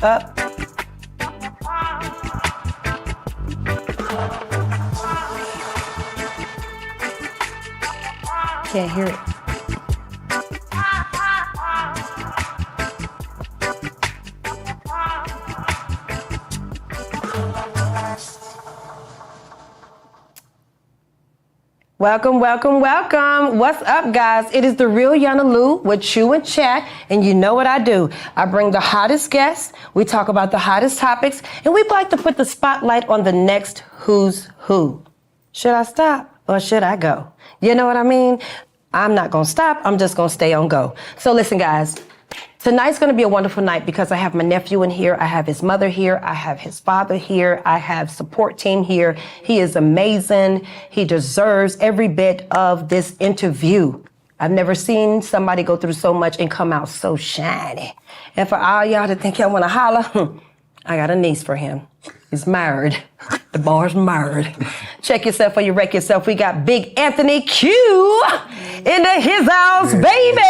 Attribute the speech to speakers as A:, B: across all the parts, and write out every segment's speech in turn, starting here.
A: up. Can't hear it. Welcome, welcome, welcome. What's up, guys? It is the real YANA Lou with Chew and Chat, and you know what I do. I bring the hottest guests, we talk about the hottest topics, and we like to put the spotlight on the next who's who. Should I stop or should I go? You know what I mean? I'm not gonna stop, I'm just gonna stay on go. So listen, guys. Tonight's gonna be a wonderful night because I have my nephew in here, I have his mother here, I have his father here, I have support team here. He is amazing. He deserves every bit of this interview. I've never seen somebody go through so much and come out so shiny. And for all y'all that think y'all wanna holler, I got a niece for him. He's married. The bar's married. Check yourself or you wreck yourself. We got Big Anthony Q into his house, baby.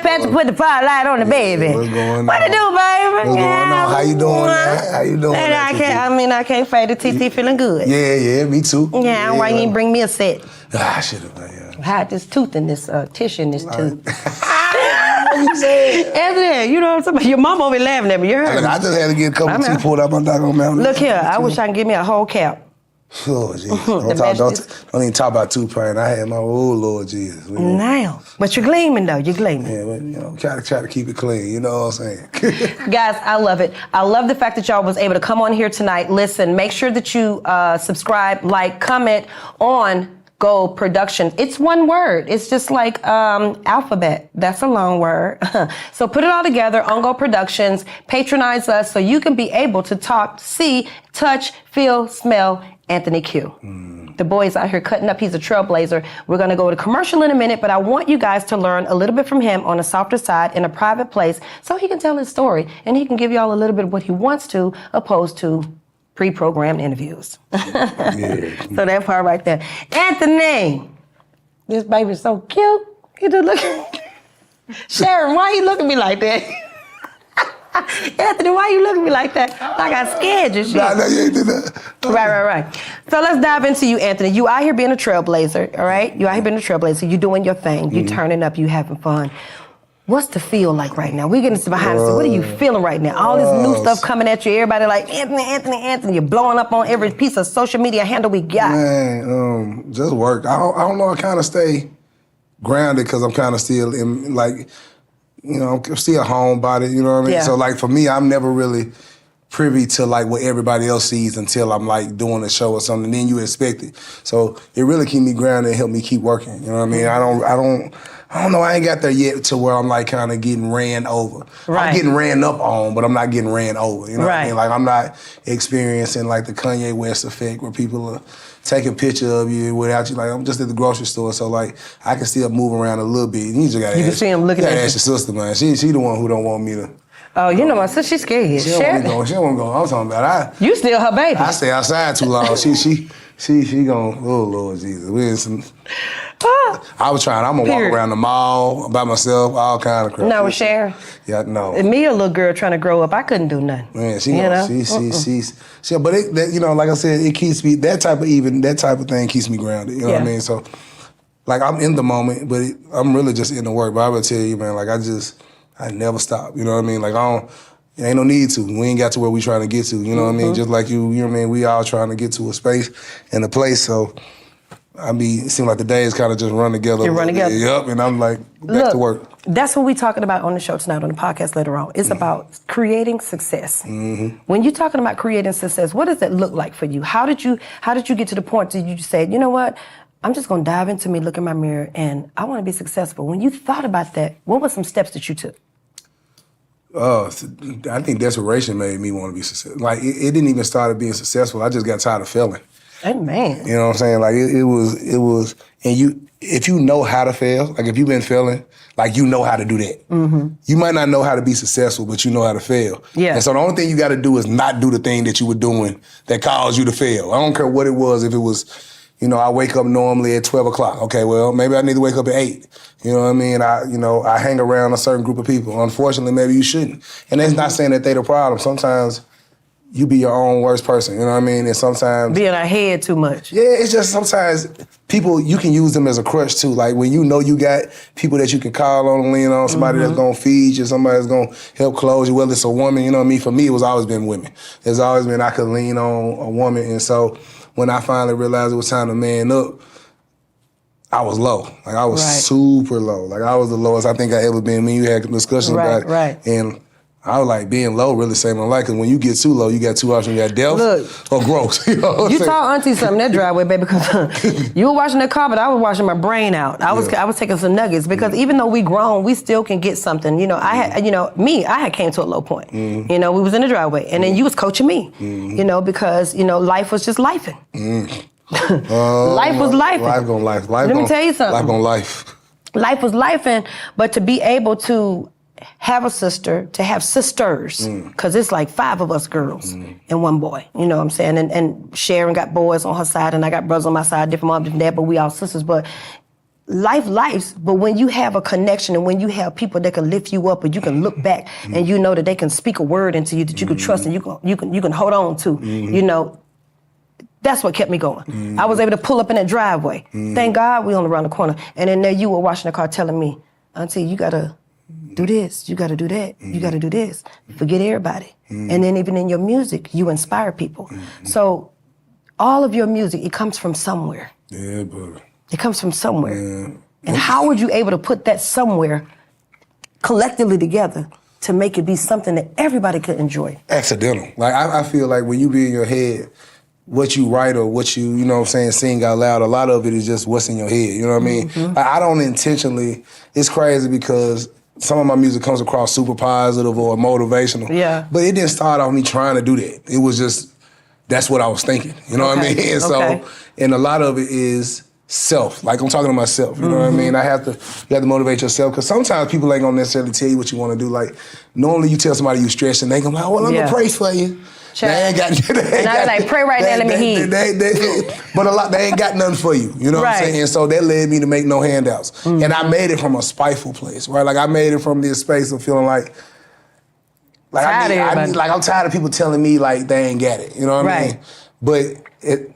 A: Patrick put the spotlight on the baby.
B: What's going on?
A: What it do, baby?
B: What's going on? How you doing, man? How you doing?
A: And I can't fade it. TT feeling good.
B: Yeah, me too.
A: Yeah, why you ain't bring me a set?
B: I should have done, yeah.
A: I had this tooth in this tissue in this tooth.
B: What you saying?
A: Anthony, you know what I'm saying? Your mom over laughing at me. You heard
B: Look,
A: me.
B: I just had to get a couple of teeth pulled out my doggone mouth.
A: Look here, I wish I could give me a whole cap.
B: Oh, Jesus. Don't even talk about tooth pain. I had my, oh, Lord Jesus.
A: Now. But you're gleaming, though. You're gleaming.
B: Yeah, but, you know, try to keep it clean. You know what I'm saying?
A: Guys, I love it. I love the fact that y'all was able to come on here tonight. Listen, make sure that you subscribe, like, comment on Go Productions. It's one word. It's just like alphabet. That's a long word. So put it all together on Go Productions. Patronize us so you can be able to talk, see, touch, feel, smell Anthony Q. The boy is out here cutting up. He's a trailblazer. We're going to go to commercial in a minute, but I want you guys to learn a little bit from him on a softer side in a private place so he can tell his story and he can give y'all a little bit of what he wants to opposed to pre-programmed interviews.
B: Yeah.
A: So that part right there. Anthony, this baby's so cute. He just look. Sharon, why you looking at me like that? Anthony, why you looking at me like that? Like I scared you, shit.
B: Nah, you ain't did that.
A: Right. So let's dive into you, Anthony. You out here being a trailblazer, all right? You out here being a trailblazer. You doing your thing. You turning up. You having fun. What's the feel like right now? We're getting behind the scenes. What are you feeling right now? All this new stuff coming at you. Everybody like, Anthony. You're blowing up on every piece of social media handle we got.
B: Man, just work. I don't know. I kind of stay grounded because I'm kind of still in, like, you know, I'm still a homebody, you know what I mean?
A: Yeah.
B: So, like, for me, I'm never really privy to, like, what everybody else sees until I'm, like, doing a show or something. Then you expect it. So it really keep me grounded and help me keep working, you know what I mean? I don't know, I ain't got there yet to where I'm, like, kind of getting ran over.
A: Right.
B: I'm getting ran up on, but I'm not getting ran over, you know what I
A: Right.
B: mean? Like, I'm not experiencing, like, the Kanye West effect where people are taking a picture of you without you. Like, I'm just at the grocery store, so, like, I can still move around a little bit. You just gotta
A: You can see him looking at you.
B: ask your sister, man. She the one who don't want me to.
A: Oh, you know my sister, she's scared.
B: She don't want to go. I'm talking about
A: You still her baby.
B: I stay outside too long. She going, oh, Lord Jesus. We in some... I was trying. I'm gonna walk around the mall by myself, all kind of crap.
A: No, with Sharon.
B: Yeah, no.
A: And me, a little girl trying to grow up, I couldn't do nothing.
B: Man, but it, you know, like I said, it keeps me that type of thing keeps me grounded. You know what I mean? So, like, I'm in the moment, but I'm really just in the work. But I will tell you, man, like I never stop. You know what I mean? Like ain't no need to. We ain't got to where we trying to get to. You know what I mean? Just like you know what I mean? We all trying to get to a space and a place. So. It seems like the days kind of just run together.
A: They run together.
B: Yep, and I'm like, back to work.
A: That's what we're talking about on the show tonight, on the podcast later on. It's about creating success. When you're talking about creating success, what does that look like for you? How did you get to the point that you just said, you know what? I'm just going to dive into me, look in my mirror, and I want to be successful. When you thought about that, what were some steps that you took?
B: I think desperation made me want to be successful. Like, it didn't even start being successful. I just got tired of failing.
A: Amen.
B: You know what I'm saying? Like, it was, and if you know how to fail, like if you've been failing, like you know how to do that. You might not know how to be successful, but you know how to fail.
A: Yeah.
B: And so the only thing you got to do is not do the thing that you were doing that caused you to fail. I don't care what it was, if it was You know, I wake up normally at 12 o'clock. Okay, well, maybe I need to wake up at 8. You know what I mean? I hang around a certain group of people. Unfortunately, maybe you shouldn't. And that's not saying that they the problem. Sometimes you be your own worst person, you know what I mean? And sometimes...
A: Be in our head too much.
B: Yeah, it's just sometimes people, you can use them as a crutch too. Like when you know you got people that you can call on and lean on, somebody that's gonna feed you, somebody that's gonna help clothe you, whether it's a woman, you know what I mean? For me, it was always been women. It's always been I could lean on a woman. And so when I finally realized it was time to man up, I was low. Like I was super low. Like I was the lowest I think I ever been. Me, you had discussions about it.
A: Right.
B: And I was like, being low really saved my life, because when you get too low, you got two options. You got death or growth. You know what I'm
A: you
B: saying?
A: taught Auntie something that driveway, baby, because you were washing that car, but I was washing my brain out. I was taking some nuggets, because even though we grown, we still can get something. You know, I had came to a low point. You know, we was in the driveway, and then you was coaching me. You know, because life was just lifing. Life was lifing.
B: Life gonna life.
A: Let me tell you something.
B: Life gonna life.
A: Life was lifing, but to be able to have a sister, to have sisters, because it's like 5 of us girls and 1 boy, you know what I'm saying? And Sharon got boys on her side, and I got brothers on my side, different mom, different dad, but we all sisters. But life, but when you have a connection and when you have people that can lift you up, and you can look back and you know that they can speak a word into you that you can trust and you can hold on to, you know, that's what kept me going. I was able to pull up in that driveway. Thank God we on around the corner. And then there you were washing the car telling me, Auntie, you gotta do this, you gotta do that, you gotta do this. Forget everybody. And then even in your music, you inspire people. So all of your music, it comes from somewhere.
B: Yeah, brother.
A: It comes from somewhere. And how were you able to put that somewhere collectively together to make it be something that everybody could enjoy?
B: Accidental. Like I feel like when you be in your head, what you write or what you know what I'm saying, sing out loud, a lot of it is just what's in your head, you know what I mean? I don't intentionally, it's crazy because some of my music comes across super positive or motivational. Yeah. But it didn't start off me trying to do that. It was just, that's what I was thinking, you know what I mean? And so, and a lot of it is self, like I'm talking to myself, you know what I mean? You have to motivate yourself, because sometimes people ain't gonna necessarily tell you what you wanna do. Like, normally you tell somebody you stressed and they go, well, I'm gonna pray for you. They ain't got.
A: And I was like, pray right now, let me hear.
B: But they ain't got nothing for you. You know what I'm saying? And so that led me to make no handouts. And I made it from a spiteful place, right? Like I made it from this space of feeling like I'm tired of people telling me like they ain't got it. You know what I mean? But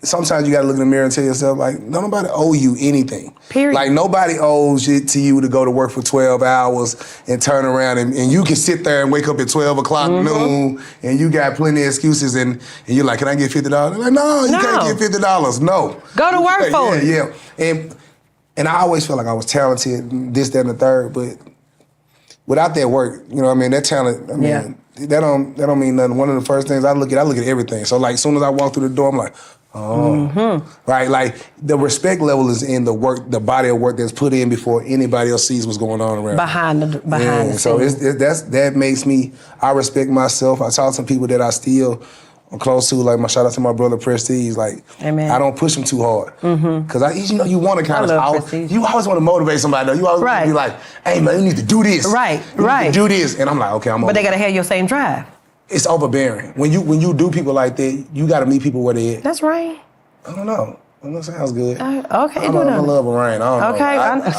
B: sometimes you gotta look in the mirror and tell yourself, like, nobody owe you anything. Period. Like, nobody owes it to you to go to work for 12 hours and turn around and you can sit there and wake up at 12 o'clock noon and you got plenty of excuses and you're like, can I get $50? They're like, no, you can't get $50. No.
A: Go to work for it.
B: Yeah. And I always felt like I was talented, this, that, and the third, but without that work, you know what I mean, that talent, I mean, that don't mean nothing. One of the first things I look at everything. So like, as soon as I walk through the door, I'm like, right? Like the respect level is in the work, the body of work that's put in before anybody else sees what's going on around. Behind the so that makes me, I respect myself. I talk to people that I still I'm close to, like, shout out to my brother Prestige. Like, Amen. I don't push him too hard. Because you want to kind of, you always want to motivate somebody, though. You always want to be like, hey, man, you need to do this. You need to do this. And I'm like, okay, I'm over.
A: But they got to have your same drive.
B: It's overbearing. When you do people like that, you got to meet people where they at.
A: That's right.
B: I don't know. That sounds good.
A: Okay,
B: I love a rain. I don't
A: know.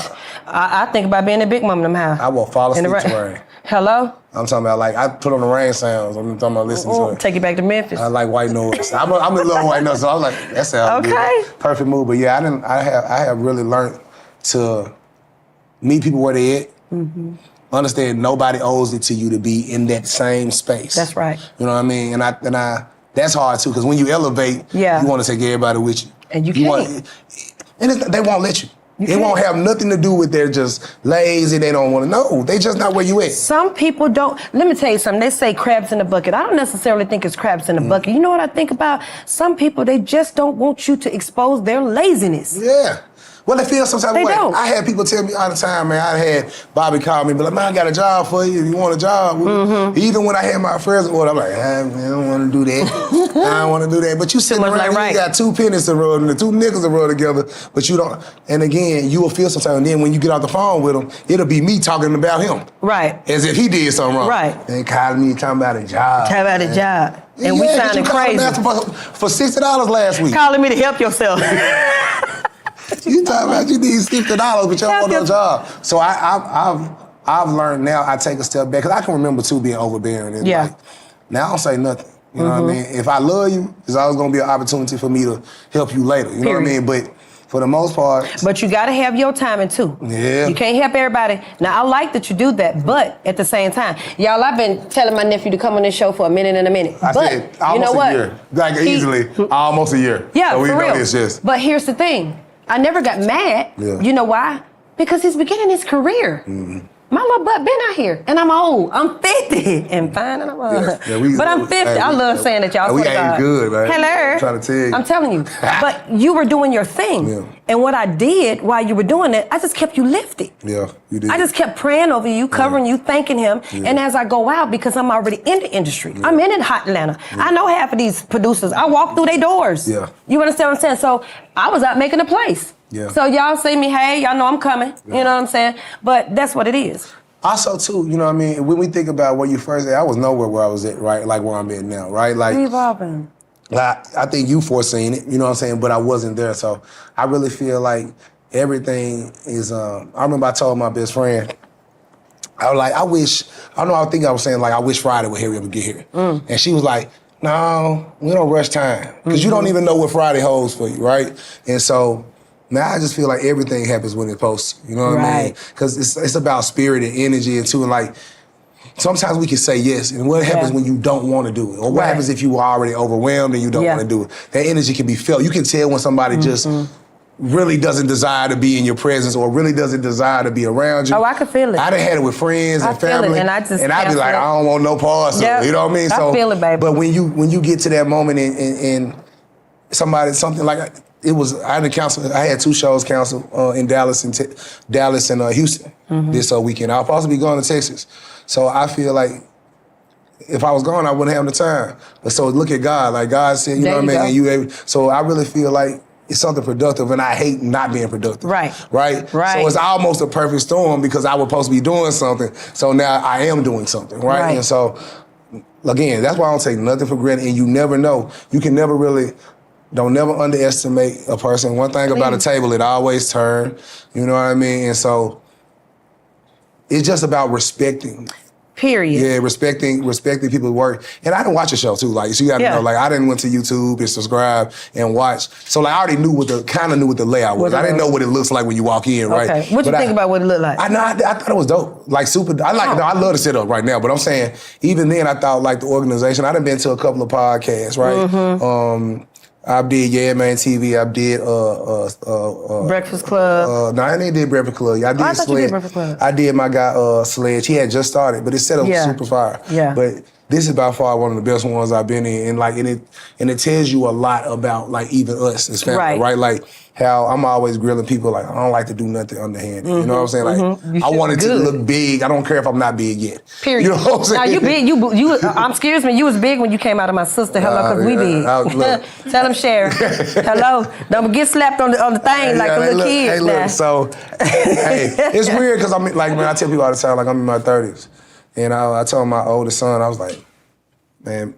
A: I think about being a big mom in them house.
B: I will fall asleep to rain.
A: Hello?
B: I'm talking about, like, I put on the rain sounds. I'm talking about listening to it.
A: Take you back to Memphis.
B: I like white noise. I'm a little white noise, so I was like, that sounds good. Perfect move. But yeah, I have really learned to meet people where they at. Understand nobody owes it to you to be in that same space.
A: That's right.
B: You know what I mean? And I that's hard too, because when you elevate, you want to take everybody with you.
A: And you can't.
B: They won't let you. It won't have nothing to do with they're just lazy, they don't want to know. They just not where you at.
A: Some people don't. Let me tell you something. They say crabs in the bucket. I don't necessarily think it's crabs in the bucket. You know what I think about? Some people, they just don't want you to expose their laziness.
B: Yeah. Well, they feel some type of way.
A: Don't.
B: I had people tell me all the time, man. I had Bobby call me, but like, man, I got a job for you if you want a job. Even when I had my first order, I'm like, man, I don't want to do that. I don't want to do that. But you sitting around, you got 2 pennies to roll and 2 nickels to roll together, but you don't. And again, you will feel some type. And then when you get off the phone with him, it'll be me talking about him.
A: Right.
B: As if he did something wrong.
A: Right.
B: And calling me talking about a job.
A: Talking about a job. And we sounding crazy.
B: For $60 last week.
A: Calling me to help yourself.
B: You talking about you need $60, but you don't want no job. So I've learned now. I take a step back because I can remember too being overbearing. And like, now I don't say nothing. You know what I mean? If I love you, there's always gonna be an opportunity for me to help you later. You know what I mean? But for the most part.
A: But you gotta have your timing too.
B: Yeah.
A: You can't help everybody. Now I like that you do that, but at the same time, y'all, I've been telling my nephew to come on this show for a minute and a minute.
B: I said almost
A: you know what?
B: a year. Like easily, almost a year.
A: Yeah,
B: so we
A: for
B: know
A: real.
B: this just.
A: But here's the thing. I never got mad.
B: Yeah.
A: You know why? Because he's beginning his career. My little butt been out here, and I'm old. I'm 50 and fine, and I'm but I'm 50. I love saying that, y'all.
B: We ain't good, man.
A: Hello.
B: I'm trying to tell you.
A: I'm telling you. But you were doing your thing.
B: Yeah.
A: And what I did while you were doing it, I just kept you lifted.
B: Yeah, you did.
A: I just kept praying over you, covering you, thanking him. Yeah. And as I go out, because I'm already in the industry, I'm in hot Atlanta. I know half of these producers. I walk through their doors.
B: Yeah.
A: You understand what I'm saying? So I was out making a place.
B: Yeah.
A: So y'all see me, hey, y'all know I'm coming. You know what I'm saying? But that's what it is.
B: Also, too, you know what I mean? When we think about where you first at, I was nowhere where I was at, right? Like where I'm at now, right? Like,
A: Evolving.
B: I think you foreseen it, you know what I'm saying? But I wasn't there. So I really feel like everything is, I remember I told my best friend, I was like, I was saying like, I wish Friday would hurry up and get here. And she was like, no, we don't rush time. Because you don't even know what Friday holds for you, right? And so, now I just feel like everything happens when it's supposed to, you know what I mean? Because it's about spirit and energy and too, and like, sometimes we can say yes, and what happens when you don't want to do it? Or what happens if you are already overwhelmed and you don't want to do it? That energy can be felt. You can tell when somebody just really doesn't desire to be in your presence or really doesn't desire to be around you.
A: Oh, I can feel it.
B: I done had it with friends and family.
A: And I'd be
B: like, I don't want no parts of it. You know what I mean?
A: I feel it, baby.
B: But when you get to that moment and something like I had 2 shows canceled in Dallas and Houston this weekend. I was supposed to be going to Texas. So I feel like if I was gone, I wouldn't have the time. But so look at God. Like God said, you know what I mean? And so I really feel like it's something productive, and I hate not being productive. Right. So it's almost a perfect storm because I was supposed to be doing something. So now I am doing something, right? And so, again, that's why I don't take nothing for granted, and you never know. You can never really... Don't never underestimate a person. One thing about a table, it always turns. You know what I mean? And so it's just about respecting.
A: Period.
B: Yeah, respecting people's work. And I didn't watch a show too. Like, so you gotta know, like I didn't went to YouTube and subscribe and watch. So like I already knew what the layout was. I didn't know what it looks like when you walk in, right?
A: Okay. What you think about what it looked like?
B: I thought it was dope. Like super, I love to sit up right now, but I'm saying, even then I thought like the organization, I done been to a couple of podcasts, right? I did Man TV. I did
A: Breakfast Club.
B: No, I didn't did Breakfast Club. I did
A: thought you did Breakfast Club.
B: I did my guy Sledge. He had just started, but it set up super fire.
A: Yeah.
B: But this is by far one of the best ones I've been in, and it tells you a lot about like even us as family, right? Like how I'm always grilling people. Like I don't like to do nothing underhanded. You know what I'm saying? Like I want it to look big. I don't care if I'm not big yet.
A: Period.
B: You know what I'm saying?
A: Now you big. You. Excuse me. You was big when you came out of my sister. Hello, because we big. Tell them share. Hello. Don't get slapped on the thing like a little kid.
B: Hey, look. So, hey, it's weird because I'm like, man. I tell people all the time, like I'm in my 30s, and I told my oldest son, I was like, man,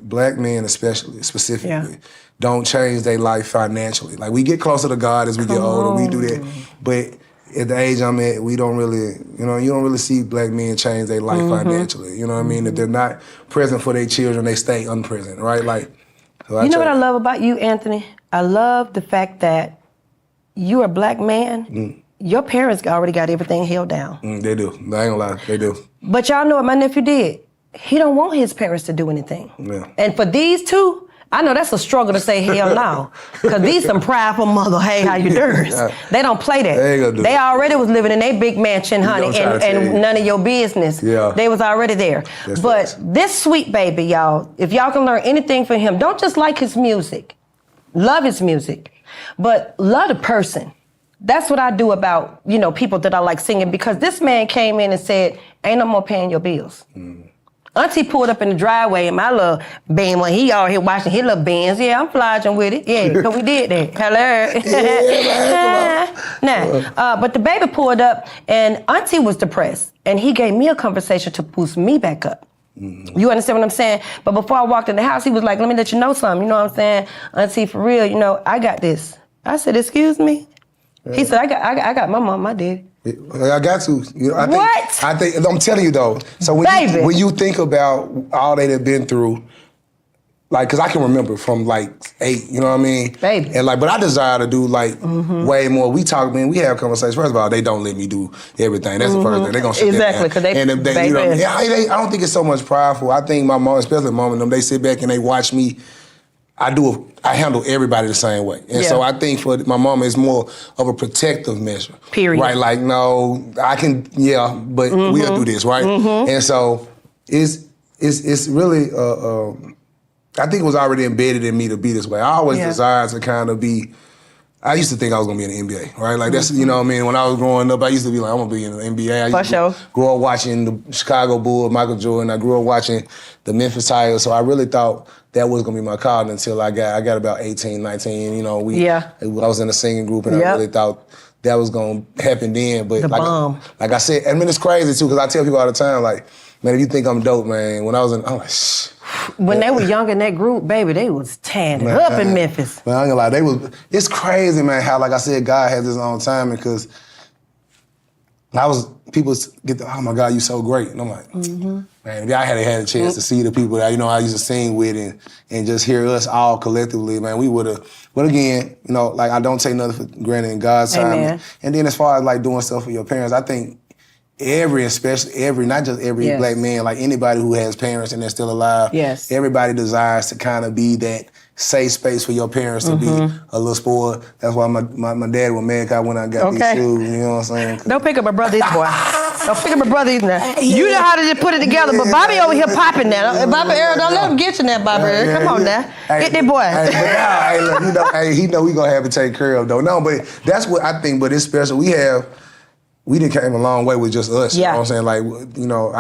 B: black men specifically, don't change their life financially. Like we get closer to God as we get older, we do that. But at the age I'm at, we don't really, you don't really see black men change their life financially. You know what I mean? If they're not present for their children, they stay unpresent, right? Like, so
A: you know what I love about you, Anthony? I love the fact that you're a black man. Your parents already got everything held down.
B: They do. I ain't gonna lie, they do.
A: But y'all know what my nephew did? He don't want his parents to do anything.
B: Yeah.
A: And for these two, I know that's a struggle to say hell no. Because these some prideful mother, hey, how you doing? They don't play that.
B: They ain't gonna do
A: They
B: that.
A: already was living in their big mansion, honey, and none of your business.
B: Yeah.
A: They was already there. But this sweet baby, y'all, if y'all can learn anything from him, don't just like his music. Love his music. But love the person. That's what I do about, people that I like singing, because this man came in and said, ain't no more paying your bills. Auntie pulled up in the driveway in my little Benz when he out here watching his little Benz. Yeah, I'm flogging with it. Yeah, because we did that. Hello. But the baby pulled up and Auntie was depressed. And he gave me a conversation to boost me back up. You understand what I'm saying? But before I walked in the house, he was like, let me let you know something. You know what I'm saying? Auntie, for real, I got this. I said, excuse me? He said, I got my mom, my daddy.
B: I got to. You know, I think I'm telling you though. So when you think about all they have been through, like, cause I can remember from like 8, you know what I mean?
A: Baby.
B: And like, but I desire to do like way more. We talk, man, we have conversations. First of all, they don't let me do everything. That's the first thing. They're gonna shut that down.
A: Cause they,
B: and if they, you know, I don't think it's so much prideful. I think my mom, especially mom and them, they sit back and they watch me. I handle everybody the same way. And so I think for my mama, it's more of a protective measure. Period. Right? Like, no, I can, but we'll do this, right? And so it's really, I think it was already embedded in me to be this way. I always desired to kind of be, I used to think I was gonna be in the NBA, right? Like that's, you know what I mean? When I was growing up, I used to be like, I'm gonna be in the NBA. I used to grow up watching the Chicago Bulls, Michael Jordan. I grew up watching the Memphis Tigers. So I really thought that was gonna be my calling until I got about 18, 19. You know, I was in a singing group and I really thought that was gonna happen then. But like I said, I mean, it's crazy too, because I tell people all the time, like, man, if you think I'm dope, man, when I was I'm like, shh.
A: When they were young in that group, baby, they was tearing it up in Memphis.
B: Man, I ain't gonna lie, it's crazy, man, how, like I said, God has his own timing, because people get oh my God, you so great. And I'm like, man, if I had a chance to see the people that, you know, I used to sing with and just hear us all collectively, man, we would have, but again, you know, like I don't take nothing for granted in God's time. And then as far as like doing stuff for your parents, I think especially not just every black man, like anybody who has parents and they're still alive, everybody desires to kind of be that safe space for your parents to be a little spoiled. That's why my dad was mad when I got these shoes, you know what I'm saying?
A: Don't pick up my brother either, boy. Don't pick up my brother either. You know how to just put it together, but Bobby over here popping now. Bobby Earl, don't let him get you now, Bobby Earl. Come on now. Get that boy.
B: Look, he know we gonna have to take care of though. No, but that's what I think, but it's special. We done came a long way with just us. You know what I'm saying? Like, you know,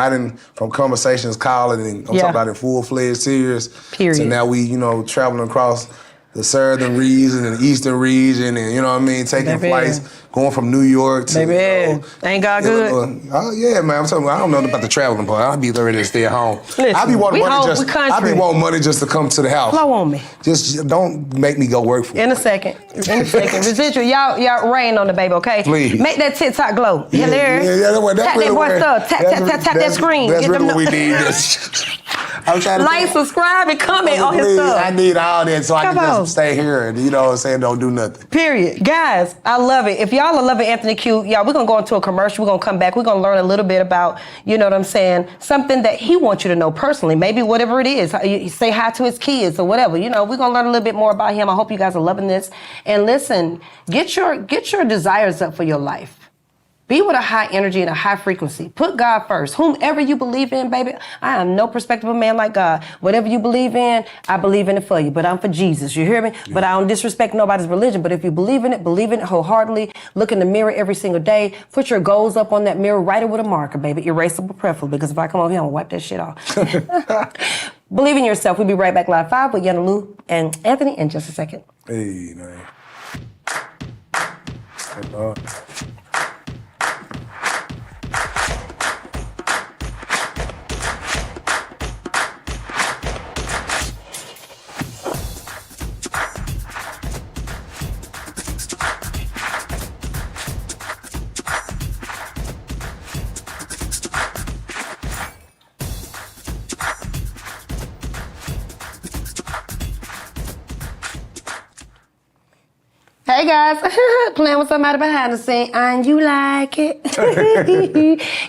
B: from conversations, calling, and I'm talking about in full-fledged serious. Period. So now we, you know, traveling across the southern region and the eastern region, and you know what I mean, taking flights, going from New York to.
A: Ain't God good?
B: Oh yeah, man. I'm talking. I don't know about the traveling part. I'll be ready to stay at home.
A: Listen,
B: I be wanting money just to come to the house.
A: Flow on me.
B: Just don't make me go work for it.
A: In a second. Residual, y'all rain on the baby, okay?
B: Please.
A: Make that TikTok glow.
B: That's
A: tap
B: really
A: that boy stuff. Tap that screen.
B: That's really what we need. I'm trying to
A: like, subscribe, and comment on his stuff.
B: I need all that so I can just stay here and, you know what I'm saying, don't do nothing.
A: Period. Guys, I love it. If y'all are loving Anthony Q, y'all, we're going to go into a commercial. We're going to come back. We're going to learn a little bit about, you know what I'm saying, something that he wants you to know personally. Maybe whatever it is. You say hi to his kids or whatever. You know, we're going to learn a little bit more about him. I hope you guys are loving this. And listen, get your desires up for your life. Be with a high energy and a high frequency. Put God first. Whomever you believe in, baby, I am no perspective of a man like God. Whatever you believe in, I believe in it for you. But I'm for Jesus. You hear me? Yeah. But I don't disrespect nobody's religion. But if you believe in it wholeheartedly. Look in the mirror every single day. Put your goals up on that mirror. Write it with a marker, baby. Erasable preferably. Because if I come over here, I'm going to wipe that shit off. Believe in yourself. We'll be right back live 5 with YANA Lou and Anthony in just a second.
B: Hey, man.
A: Hey guys, playing with somebody behind the scene, and you like it.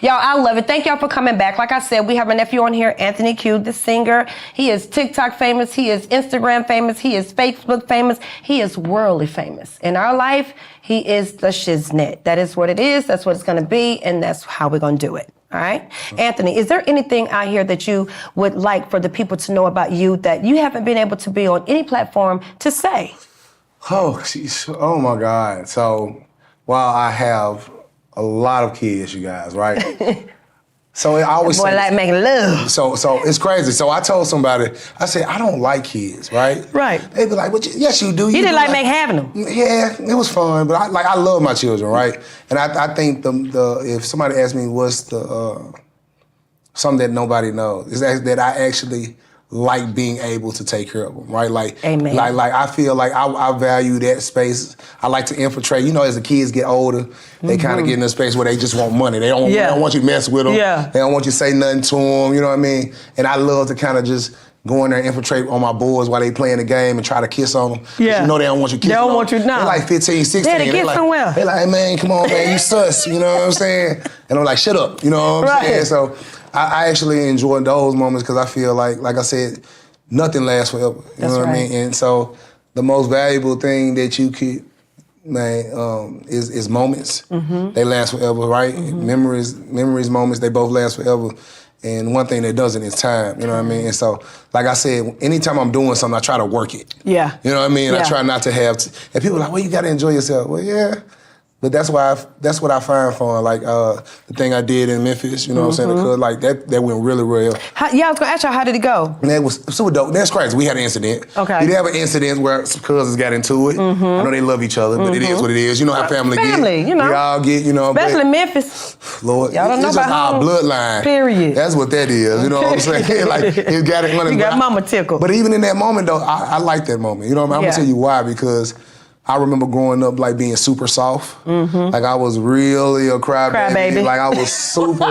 A: Y'all, I love it. Thank y'all for coming back. Like I said, we have a nephew on here, Anthony Q, the singer. He is TikTok famous. He is Instagram famous. He is Facebook famous. He is worldly famous. In our life, he is the shiznit. That is what it is. That's what it's going to be, and that's how we're going to do it. All right? Anthony, is there anything out here that you would like for the people to know about you that you haven't been able to be on any platform to say?
B: Oh my God. So, while I have a lot of kids, you guys, right? So I always
A: boy like making love.
B: So it's crazy. So I told somebody, I said, I don't like kids, right?
A: Right.
B: They be like, yes, you do.
A: You didn't like having them.
B: Yeah, it was fun, but I love my children, right? And I think if somebody asked me what's the something that nobody knows is that I actually like being able to take care of them, right? Like,
A: Amen.
B: like I feel like I value that space. I like to infiltrate. You know, as the kids get older, they kind of get in a space where they just want money. They don't want you to mess with them.
A: Yeah.
B: They don't want you to say nothing to them. You know what I mean? And I love to kind of just go in there and infiltrate on my boys while they playing the game and try to kiss on them.
A: Yeah.
B: You know they don't want you kissing
A: They don't
B: on
A: want
B: them.
A: you, nah.
B: They're like 15, 16.
A: Daddy, get
B: like,
A: somewhere.
B: They like, hey, man, come on, man, you sus. You know what I'm saying? And I'm like, shut up. You know what I'm saying? So I actually enjoy those moments because I feel like I said, nothing lasts forever. You know what I mean? And so the most valuable thing that you could, man, is moments. They last forever, right? Memories, moments, they both last forever. And one thing that doesn't is time, you know what I mean? And so, like I said, anytime I'm doing something, I try to work it.
A: Yeah.
B: You know what I mean?
A: Yeah.
B: I try not to have, and people are like, well, you gotta enjoy yourself. Well, yeah. But that's what I find fun. Like the thing I did in Memphis, you know what I'm saying? Because like that went really well.
A: I was gonna ask you, how did it go?
B: And that was super dope. That's crazy. We had an incident.
A: Okay.
B: We did have an incident where some cousins got into it. I know they love each other, but it is what it is. You know how family get.
A: You know.
B: We all get, you know.
A: Especially Memphis.
B: Lord,
A: Y'all don't know
B: it's
A: about
B: just our
A: home.
B: bloodline.
A: Period.
B: That's what that is. You know what I'm saying? Like it got it.
A: You got mama tickled.
B: But even in that moment though, I like that moment. You know what I mean? I'm gonna tell you why, because I remember growing up like being super soft. Like I was really a crybaby. Like I was a super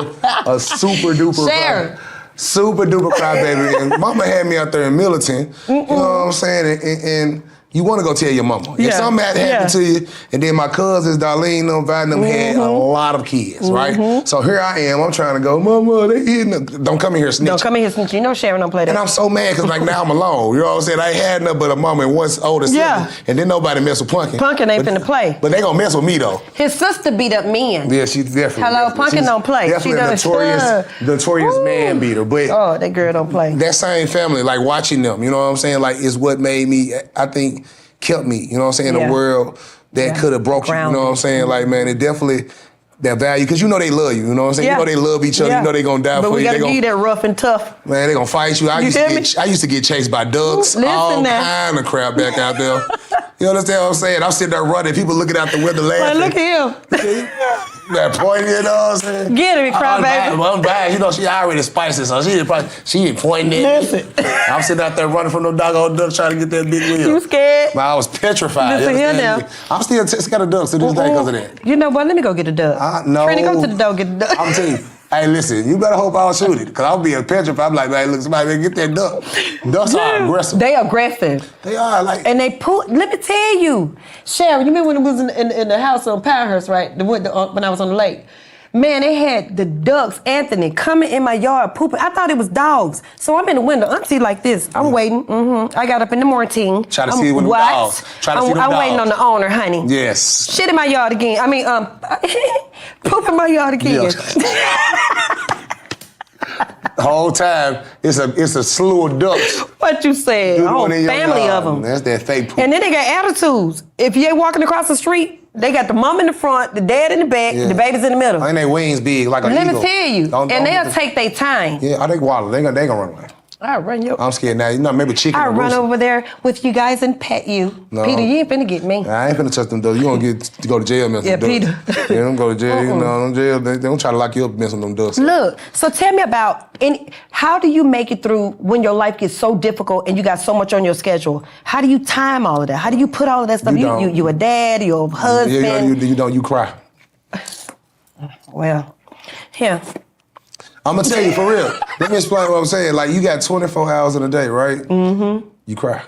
B: duper super duper crybaby. And mama had me out there in Militant. You know what I'm saying? And you want to go tell your mama. If something had happened to you, and then my cousins, Darlene, them, Vine, them had a lot of kids, right? So here I am, I'm trying to go, mama, they eating them. Don't come in here snitching.
A: Don't come in here snitching. You know Sharon don't play that.
B: And I'm so mad because like now I'm alone. You know what I'm saying? I ain't had nothing but a mama and one older sibling. And then nobody mess with Punkin.
A: Punkin ain't finna play.
B: But they gonna mess with me though.
A: His sister beat up men.
B: Yeah, she definitely.
A: Hello, Punkin don't play.
B: Definitely
A: she
B: a notorious man beater. But
A: oh, that girl don't play.
B: That same family, like watching them, you know what I'm saying? Like is what made me, I think, kept me, you know what I'm saying, in a world that could have broke you, you know what I'm saying? Like, man, it definitely, that value, because you know they love you, you know what I'm saying? You know they love each other, you know they gonna die for you.
A: But we gotta give you that rough and tough.
B: Man, they gonna fight you. I used to get chased by ducks, all kind of crap back out there. You understand what I'm saying? I'm sitting there running, people looking out the window laughing.
A: Look at him.
B: That pointing, you know what I'm saying?
A: Get him, crybaby.
B: I'm bad. You know, she already spicy, so she ain't pointing at me. I'm sitting out there running from no doggone duck trying to get that big wheel.
A: You scared?
B: Man, I was petrified.
A: Listen here now.
B: I'm still scared of ducks to this day because of that.
A: You know what? Let me go get a duck.
B: No.
A: Trini, go to the door, get the duck.
B: I'm telling you. Hey, listen, you better hope I don't shoot it, because I'll be petrified. I'm like, man, look, somebody get that duck. Ducks are aggressive.
A: They aggressive.
B: They are, like.
A: And they let me tell you, Sharon, you remember when it was in the house on Pinehurst, right? When I was on the lake? Man, they had the ducks, Anthony, coming in my yard pooping. I thought it was dogs. So I'm in the window. I'm sitting like this. I'm waiting. I got up in the morning.
B: Try to see when the dogs.
A: I'm waiting on the owner, honey.
B: Yes.
A: Shit in my yard again. I mean, poop in my yard again.
B: The whole time, it's a slew of ducks.
A: What you said? A whole family of them.
B: That's that fake poop.
A: And then they got attitudes. If you ain't walking across the street, they got the mom in the front, the dad in the back, the baby's in the middle.
B: And their wings big like an eagle.
A: Let me tell you. And they'll take their time.
B: Yeah, they waddle. They gonna run away.
A: I'll run you.
B: I'm scared now. You know, maybe chicken.
A: I'll run over there with you guys and pet you. No. Peter, you ain't finna get me.
B: I ain't finna touch them ducks. You gonna go to jail messing with
A: Peter.
B: ducks. Yeah, don't go to jail. You know, them jail. They don't try to lock you up messing with them ducks.
A: Look, so tell me about how do you make it through when your life gets so difficult and you got so much on your schedule? How do you time all of that? How do you put all of that stuff? You a dad, you're a husband.
B: Yeah, you cry.
A: Well, yeah.
B: I'm gonna tell you for real. Let me explain what I'm saying. Like you got 24 hours in a day, right? You cry.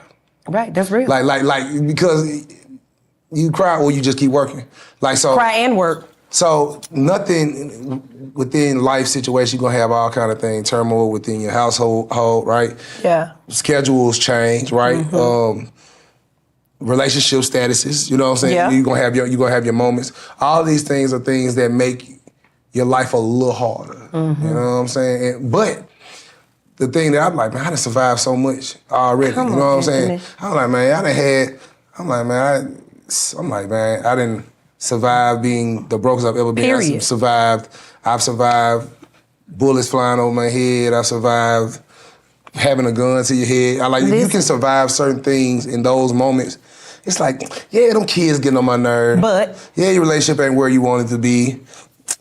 A: Right, that's real.
B: Like because you cry or you just keep working. Like so.
A: Cry and work.
B: So nothing within life situation, you're gonna have all kind of things, turmoil within your household, right?
A: Yeah.
B: Schedules change, right? Relationship statuses, you know what I'm saying?
A: Yeah.
B: You're gonna have your moments. All these things are things that make your life a little harder. You know what I'm saying? But the thing that I'm like, man, I done survived so much already. You know what I'm saying? I'm like, man, I didn't survive being the brokest I've ever been.
A: Period.
B: I've survived bullets flying over my head. I've survived having a gun to your head. You can survive certain things in those moments. It's like, yeah, them kids getting on my nerves.
A: But
B: yeah, your relationship ain't where you want it to be.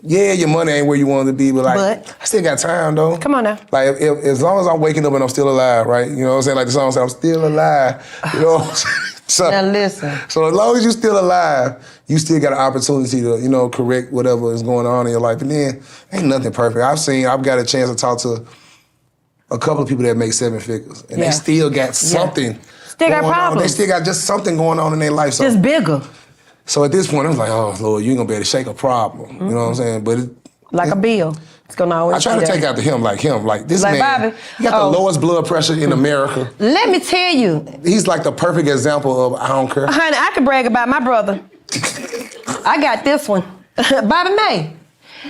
B: yeah, your money ain't where you want it to be, but like, I still got time though.
A: Come on now.
B: Like, as long as I'm waking up and I'm still alive, right? You know what I'm saying? Like the song said, I'm still alive. You know what I'm saying? So,
A: now listen.
B: So as long as you're still alive, you still got an opportunity to, you know, correct whatever is going on in your life. And then, ain't nothing perfect. I've got a chance to talk to a couple of people that make 7 figures, and they still got something.
A: Still got problems.
B: They still got just something going on in their life. So,
A: just bigger.
B: So at this point, I was like, oh Lord, you ain't gonna be able to shake a problem. You know what I'm saying? But
A: like a bill. It's gonna always
B: I try to take after him. Like this
A: like
B: man,
A: Bobby.
B: He got the lowest blood pressure in America.
A: Let me tell you.
B: He's like the perfect example of I don't care.
A: Honey, I can brag about my brother. I got this one. Bobby May.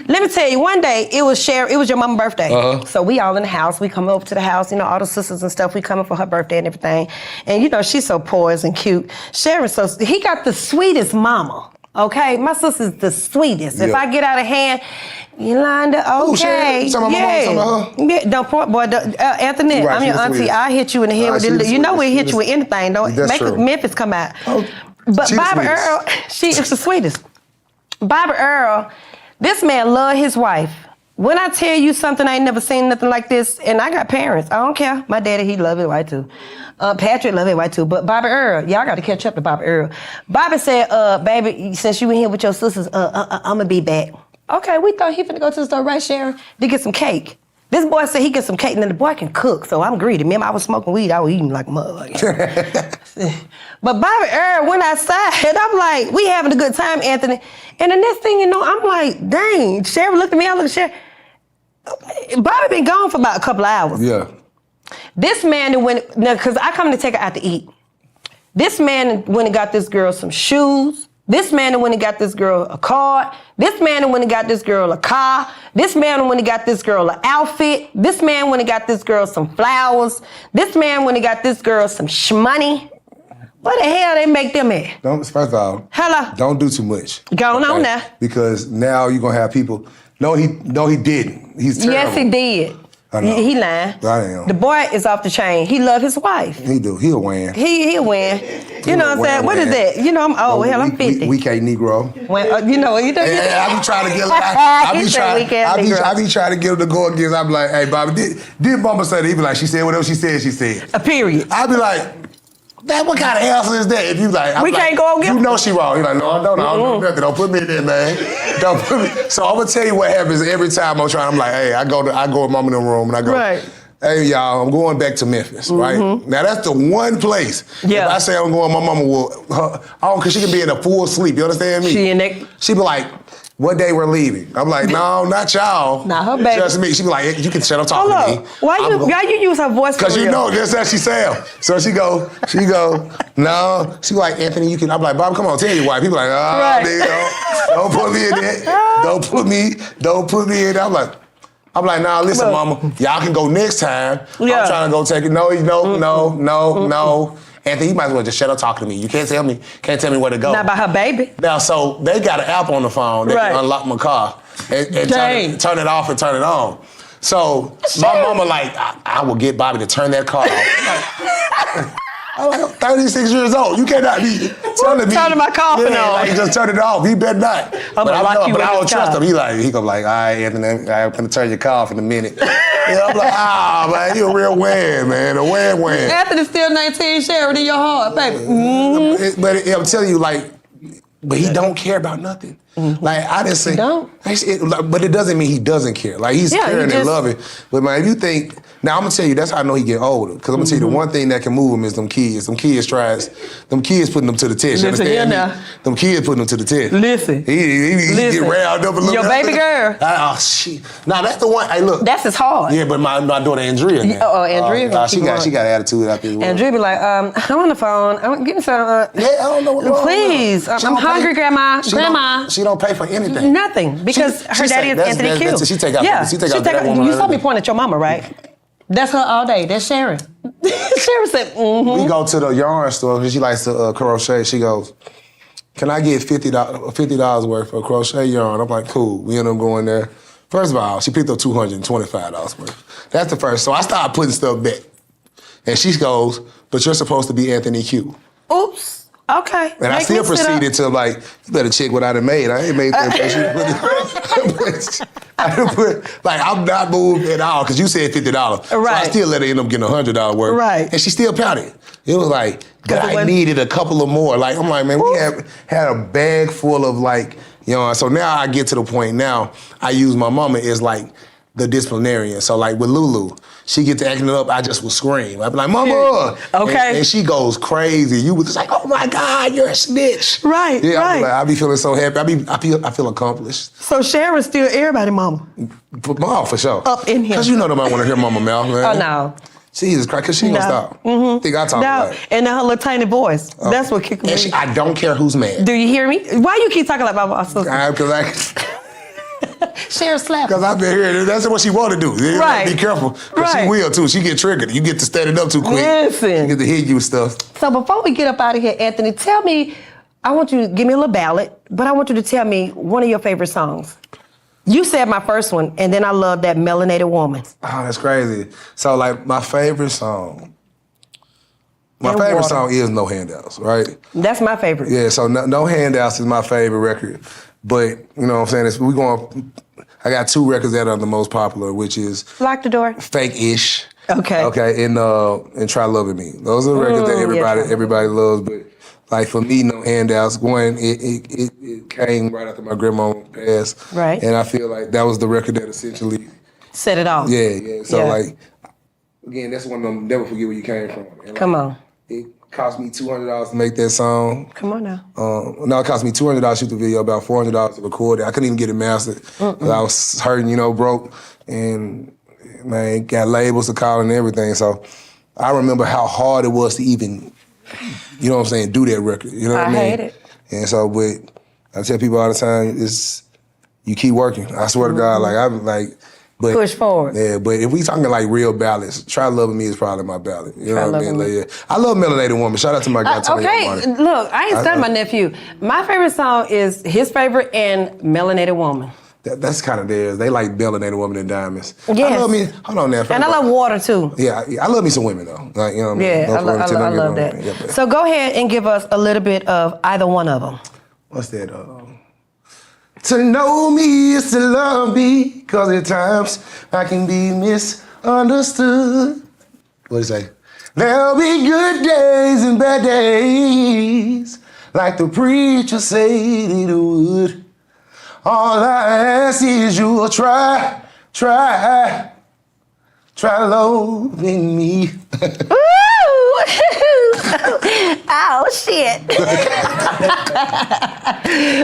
A: Let me tell you, one day, it was your mama's birthday. So we all in the house. We come over to the house, you know, all the sisters and stuff. We coming for her birthday and everything. And, you know, she's so poised and cute. He got the sweetest mama, okay? My sister's the sweetest. If I get out of hand, Yolanda, okay.
B: Ooh,
A: yeah, don't point, boy. Anthony,
B: right,
A: I'm your auntie.
B: Sweetest.
A: I hit you in the head with this. You know we hit you with anything. Don't
B: That's
A: make
B: true.
A: Memphis come out.
B: Oh,
A: but Bobby Earl, she is the sweetest. Bobby Earl, this man love his wife. When I tell you something, I ain't never seen nothing like this, and I got parents. I don't care. My daddy, he love his wife too. Patrick love his wife too. But Bobby Earl, y'all got to catch up to Bobby Earl. Bobby said, baby, since you in here with your sisters, I'm going to be back. Okay, we thought he finna go to the store, right, Sharon, to get some cake. This boy said he get some cake, and then the boy can cook, so I'm greedy. Remember, I was smoking weed, I was eating like a mug. But Bobby Earl went outside, and I'm like, we having a good time, Anthony. And the next thing you know, I'm like, dang, Sharon looked at me, I looked at Sharon. Bobby been gone for about a couple of hours.
B: Yeah.
A: This man, because I come to take her out to eat. This man went and got this girl some shoes. This man went and got this girl a card. This man went and got this girl a car. This man went and got this girl an outfit. This man went and got this girl some flowers. This man went and got this girl some shmoney. What the hell they make them at?
B: First of all, don't do too much.
A: Go on now.
B: Because now you're gonna have people. No, he didn't. He's terrible.
A: Yes, he did.
B: I know.
A: He lying.
B: I am.
A: The boy is off the chain. He love his wife.
B: He do. He'll win.
A: He'll win. You know what I'm saying? What is that? You know, I'm old. Hell, I'm 50.
B: We can't Negro.
A: You know, you don't.
B: I be trying to get. I be trying to get him to go against. I be like, hey, Bobby, did Mama say that? He be like, she said whatever she said. She said.
A: A period.
B: I be like, that what kind of answer is that? If you like,
A: we can't go against.
B: You know she wrong. He like, no, don't do nothing. Don't put me in there, man. Don't put me. So I'm gonna tell you what happens every time I'm trying. I'm like, hey, I go with Mama in the room and I go.
A: Right.
B: Hey y'all, I'm going back to Memphis, right? Now that's the one place.
A: Yeah.
B: If I say I'm going, my mama will, cause she can be in a full sleep. You understand me? She be like, what day we're leaving? I'm like, no, not y'all.
A: Not her baby.
B: Just me. She be like, you can shut up talking to me.
A: Why you use her voice for
B: Cause you know that's how she sound. So she go, no. She be like, Anthony, you can. I'm like, Bob, come on, tell your wife. People like, nigga, don't put me in that. Don't put me in that. I'm like, nah, listen, mama, y'all can go next time.
A: Yeah.
B: I'm trying to go take it. No. Anthony, you might as well just shut up talking to me. You can't tell me where to go.
A: Not about her baby.
B: Now, so they got an app on the phone that can unlock my car and turn it off and turn it on. So my mama like, I will get Bobby to turn that car off. I'm like, 36 years old. You cannot be telling me.
A: Turning my car on.
B: Like, just turn it off. He better not.
A: But I
B: don't trust him. He go like, all right, Anthony, I'm gonna turn your car off in a minute. I'm like, man, you a real wham, man, a wham.
A: Anthony's still 19, Sharon, in your heart, baby.
B: But I'm telling you, like, but he don't care about nothing. Like, I didn't say. But it doesn't mean he doesn't care. Like, he's caring and loving. But, man, if you think, now I'm going to tell you, that's how I know he get older. Because I'm going to tell you, the one thing that can move him is them kids. Them kids putting them to the test. You understand me? Them kids putting them to the test.
A: Listen.
B: He get riled up a little bit.
A: Your baby girl.
B: Oh, shit. Now, that's the one. Hey, look.
A: That's his heart.
B: Yeah, but my daughter, Andrea.
A: Andrea.
B: She got attitude out there.
A: Andrea be like, I'm on the phone. I'm getting some.
B: I don't know what's wrong.
A: Please. I'm hungry, Grandma. Grandma.
B: She don't pay for anything.
A: Nothing, because her daddy is Anthony Q.
B: She take out that woman.
A: You saw me point at your mama, right? That's her all day. That's Sharon. Sharon said,
B: We go to the yarn store because she likes to crochet. She goes, can I get $50 worth of crochet yarn? I'm like, cool. We end up going there. First of all, she picked up $225 worth. That's the first. So I started putting stuff back. And she goes, but you're supposed to be Anthony Q.
A: Oops. Okay.
B: And I still proceeded to like, you better check what I done made. I ain't made that. I done put, like, I'm not moved at all, because you said $50.
A: Right.
B: So I still let her end up getting $100 worth.
A: Right.
B: And she still pouted. It was like, I needed a couple of more. Like, I'm like, man, we had a bag full of like, you know, so now I get to the point now, I use my mama as like the disciplinarian. So like with Lulu, she get to acting up, I just will scream. I'd be like, Mama!
A: Okay.
B: And she goes crazy. You was just like, oh my God, you're a snitch.
A: Right,
B: yeah,
A: right.
B: I be feeling so happy. I feel accomplished.
A: So Sharon's still everybody's mama.
B: For sure.
A: Up in here.
B: Because you know nobody want to hear Mama Mel, man.
A: Oh, no.
B: Jesus Christ, because she ain't gonna stop. Think I talk about it.
A: And her little tiny voice. That's what kicks me.
B: I don't care who's mad.
A: Do you hear me? Why you keep talking like my sister?
B: Because
A: Sharon slap.
B: Because I've been hearing that's what she want to do. You
A: Right.
B: Be careful. Because she will too. She get triggered. You get to stand it up too quick.
A: Listen.
B: She get to hit you with stuff.
A: So before we get up out of here, Anthony, tell me, I want you to give me a little ballad, but I want you to tell me one of your favorite songs. You said my first one, and then I love that Melanated Woman.
B: Oh, that's crazy. So like my favorite song. My favorite song is No Handouts, right?
A: That's my favorite.
B: Yeah, so No Handouts is my favorite record. But, you know what I'm saying, I got two records that are the most popular, which is
A: Lock the Door.
B: Fake-ish.
A: Okay.
B: Okay, and Try Loving Me. Those are the records that everybody loves, but like for me, No Handouts, it came right after my grandma passed.
A: Right.
B: And I feel like that was the record that essentially
A: set it off.
B: Yeah. So like, again, that's one of them, never forget where you came from. And
A: Come on.
B: It cost me $200 to make that song.
A: Come on now.
B: No, it cost me $200 to shoot the video, about $400 to record it. I couldn't even get it mastered. I was hurting, broke, and man, got labels to call and everything. So I remember how hard it was to even, do that record. You know what I mean?
A: I hate it.
B: And so, but I tell people all the time, you keep working. I swear to God, but
A: push forward.
B: Yeah, but if we talking like real ballads, Try Loving Me is probably my ballad. You know what I mean? I love Melanated Woman. Shout out to my guy, Tony.
A: Okay, look, I ain't stunned my nephew. My favorite song is his favorite and Melanated Woman.
B: That's kind of theirs. They like Melanated Woman and Diamonds.
A: Yes.
B: I love me. Hold on now.
A: And I love Water too.
B: Yeah, I love me some women though. Like, you know what I mean?
A: Yeah, I love that.
B: Yeah,
A: so go ahead and give us a little bit of either one of them.
B: What's that? To know me is to love me, 'cause at times I can be misunderstood. What do you say? There'll be good days and bad days, like the preacher said it would. All I ask is you'll try loving me. Oh, shit.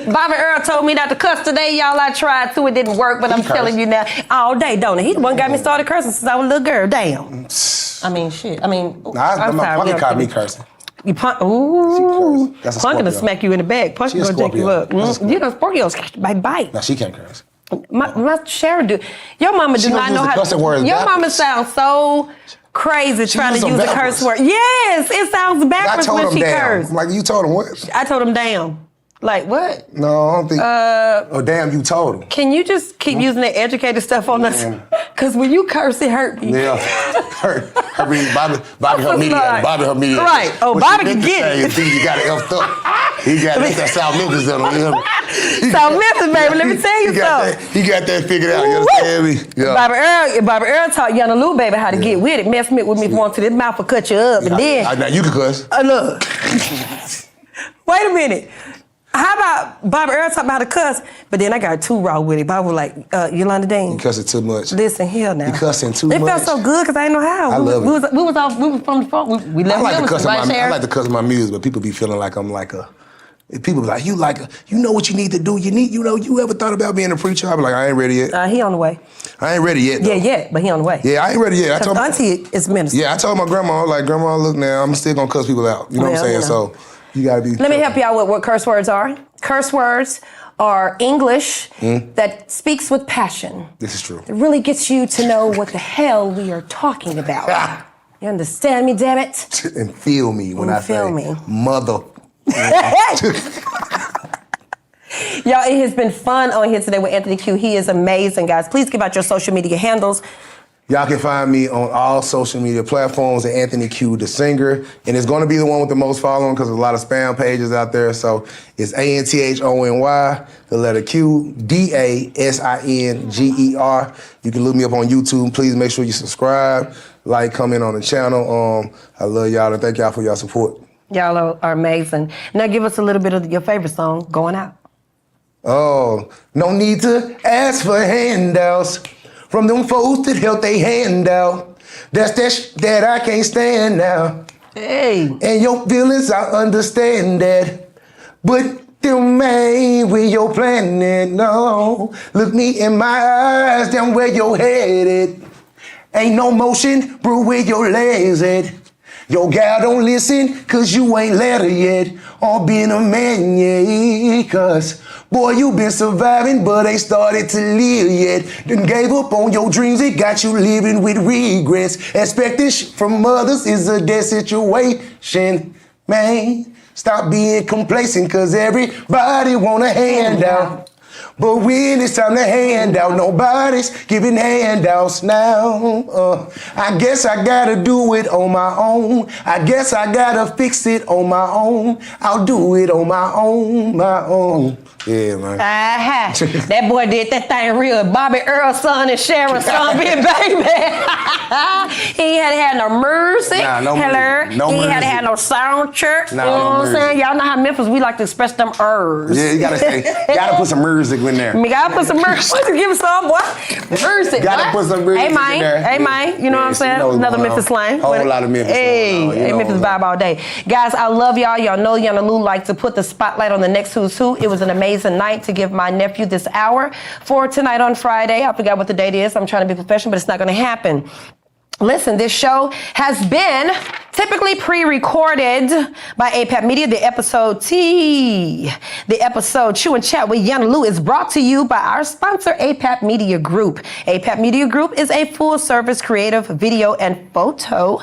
B: Bobby Earl told me not to cuss today, y'all. I tried to, it didn't work, but I'm telling you now, all day, don't he? He the one got me started cursing since I was a little girl. Damn. I mean, shit. I'm sorry. Punky caught me cursing.
A: You punk? Ooh.
B: That's a
A: Punk gonna
B: Scorpio.
A: smack you in the back. Punk gonna take you up. You know, Scorpios bite.
B: No, she can't curse.
A: My Sharon do. Your mama do not know how. Your mama sounds so crazy trying to use a curse word. Yes, it sounds backwards when she curses.
B: Like, you told him what?
A: I told him damn. Like what?
B: No, I don't think. Oh, damn, you told him.
A: Can you just keep using that educated stuff on us? Because when you curse, it hurt me.
B: Yeah, hurt me. Bobby hurt me. Bobby hurt me.
A: Right. Oh, Bobby can get it.
B: You got it effed up. He got that South Memphis in him.
A: South Memphis, baby. Let me tell you something.
B: He got that figured out. You understand me?
A: Yeah. Bobby Earl taught Yana Lou, baby, how to get with it. Mess with me once, his mouth will cut you up, and then.
B: Now you can cuss.
A: Look. Wait a minute. How about Bobby Earl taught me how to cuss, but then I got too raw with it. Bobby was like, Yolanda Dean.
B: You cussing too much.
A: Listen here now.
B: You cussing too much.
A: It felt so good because I didn't know how.
B: I love it.
A: We was from the front. We left
B: I like to cuss
A: right,
B: my music, but people be feeling like I'm like a. People be like, you know what you need to do. You ever thought about being a preacher? I be like, I ain't ready yet.
A: He on the way.
B: I ain't ready yet, though.
A: Yeah, but he on the way.
B: Yeah, I ain't ready yet. I told
A: auntie is minister.
B: Yeah, I told my grandma, grandma, look now, I'm still gonna cuss people out. You know what I'm saying? So you gotta be.
A: Let me help y'all with what curse words are. Curse words are English that speaks with passion.
B: This is true.
A: It really gets you to know what the hell we are talking about. You understand me, damn it?
B: And feel me when I say mother.
A: Y'all, it has been fun on here today with Anthony Q. He is amazing, guys. Please give out your social media handles.
B: Y'all can find me on all social media platforms at Anthony Q, the singer. And it's going to be the one with the most following because there's a lot of spam pages out there. So it's ANTHONY, the letter Q, DASINGER. You can look me up on YouTube. Please make sure you subscribe, like, comment on the channel. I love y'all and thank y'all for your support.
A: Y'all are amazing. Now give us a little bit of your favorite song, Going Out.
B: Oh, no need to ask for handouts from them folks that help they hand out. That's that I can't stand now.
A: Hey.
B: And your feelings, I understand that. But them ain't where you're planning, no. Look me in my eyes, down where you're headed. Ain't no motion, bro, where your legs at. Your gal don't listen, cause you ain't let her yet. Or being a man, yeah, cause boy, you been surviving, but ain't started to live yet. Done gave up on your dreams, it got you living with regrets. Expecting from others is a dead situation, man. Stop being complacent, cause everybody want a handout. But when it's time to hand out, nobody's giving handouts now. I guess I gotta do it on my own. I guess I gotta fix it on my own. I'll do it on my own. Yeah, man.
A: That boy did that thing real. Bobby Earl's son and Sharon's son, big baby. He ain't had to have no mercy.
B: Nah, no
A: mercy.
B: No
A: he ain't
B: mercy.
A: had to have no sound check.
B: Nah,
A: you know
B: no
A: what I'm
B: mercy.
A: saying? Y'all know how Memphis, we like to express them ers.
B: Yeah, you gotta put some music in there.
A: Me gotta put some mercy. Give us some, boy. Mercy.
B: Gotta put some music in there.
A: Hey, man. You know what I'm saying? Another Memphis slang.
B: Whole lot of Memphis.
A: Hey, Memphis vibe all day. Guys, I love y'all. Y'all know Yana Lou likes to put the spotlight on the next who's who. It was an amazing night to give my nephew this hour for tonight on Friday. I forgot what the date is. I'm trying to be professional, but it's not going to happen. Listen, this show has been typically pre-recorded by APAP Media. The episode Chew and Chat with Yana Lou is brought to you by our sponsor, APAP Media Group. APAP Media Group is a full-service creative video and photo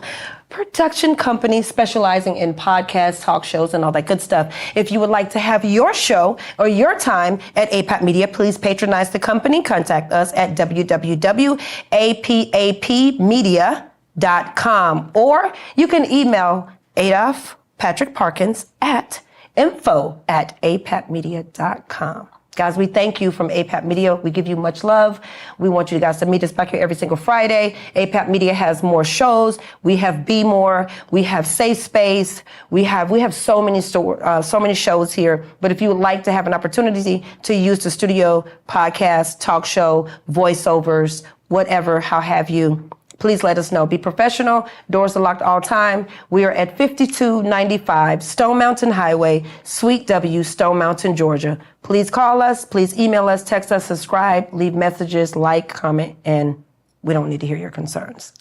A: production company specializing in podcasts, talk shows, and all that good stuff. If you would like to have your show or your time at APAP Media, please patronize the company. Contact us at www.apapmedia.com, or you can email Adolph Patrick Parkins at info@apapmedia.com. Guys, we thank you from APAP Media. We give you much love. We want you guys to meet us back here every single Friday. APAP Media has more shows. We have Be More. We have Safe Space. We have so many shows here. But if you would like to have an opportunity to use the studio, podcast, talk show, voiceovers, whatever, how have you, please let us know. Be professional. Doors are locked all time. We are at 5295 Stone Mountain Highway, Suite W, Stone Mountain, Georgia. Please call us. Please email us, text us, subscribe, leave messages, like, comment, and we don't need to hear your concerns.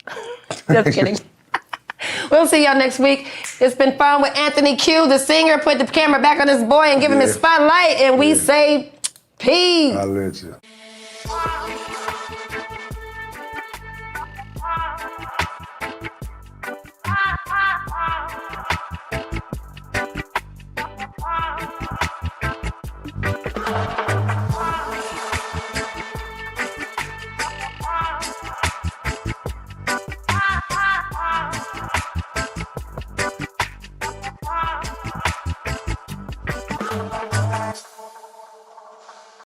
A: Just kidding. We'll see y'all next week. It's been fun with Anthony Q, the singer. Put the camera back on this boy and give him his spotlight, and we say peace.
B: I'll let you.